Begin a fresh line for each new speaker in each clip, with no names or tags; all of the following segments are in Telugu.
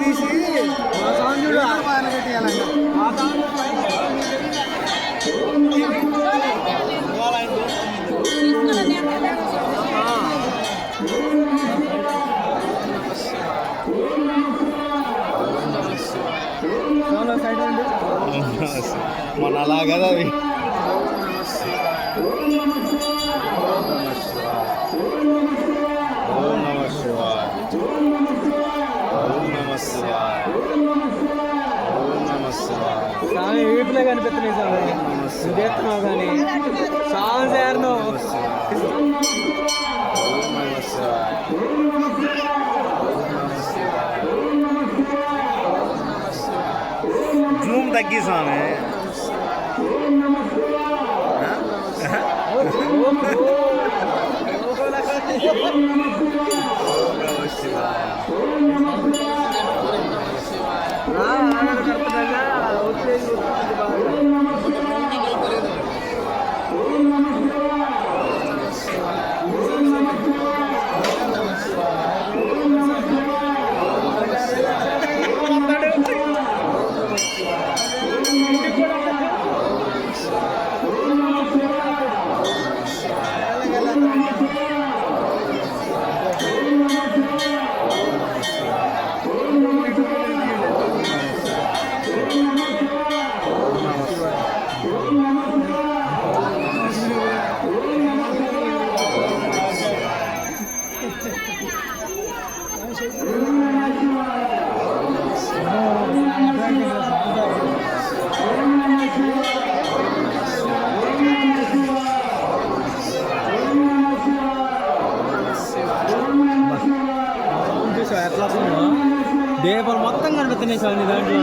తీసి మా సౌండ్ చూడు
మన అలా కదా అవి
స్వామి వీటిలో కనిపిస్తున్నాయి స్వామి నువ్వు చేస్తున్నావు కానీ స్వామి సార్ నువ్వు
జూమ్ తగ్గి స్వామి
దీపాలు మొత్తం కనిపిస్తున్నాయి స్వామి దాంట్లో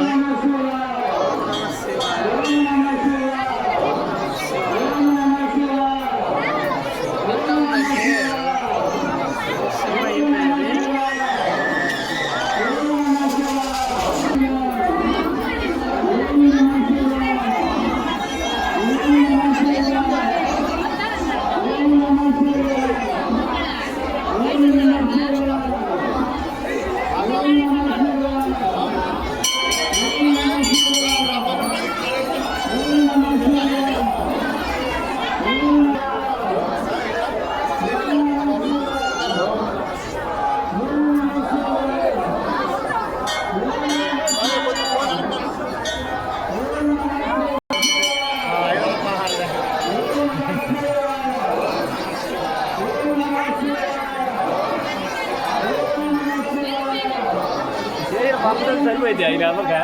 సరిపోయింది ఐదు అందరికా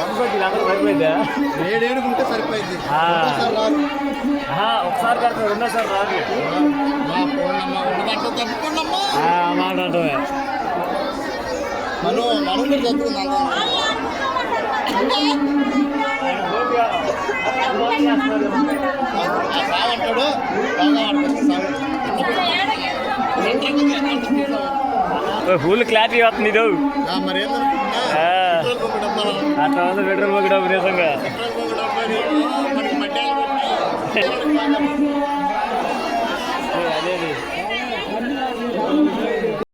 అందరూ సరిపోయిందా
7 ఉంటే సరిపోయింది
ఒకసారి కడతారు రెండోసారి రాదు మాట అంటమే
మనం చదువుకున్నాను
ఫుల్ క్లారిటీ వస్తుంది ఇది
మరి
అట్లా ఉంది బెడ్రూమ్ ఒక డబ్బు నిజంగా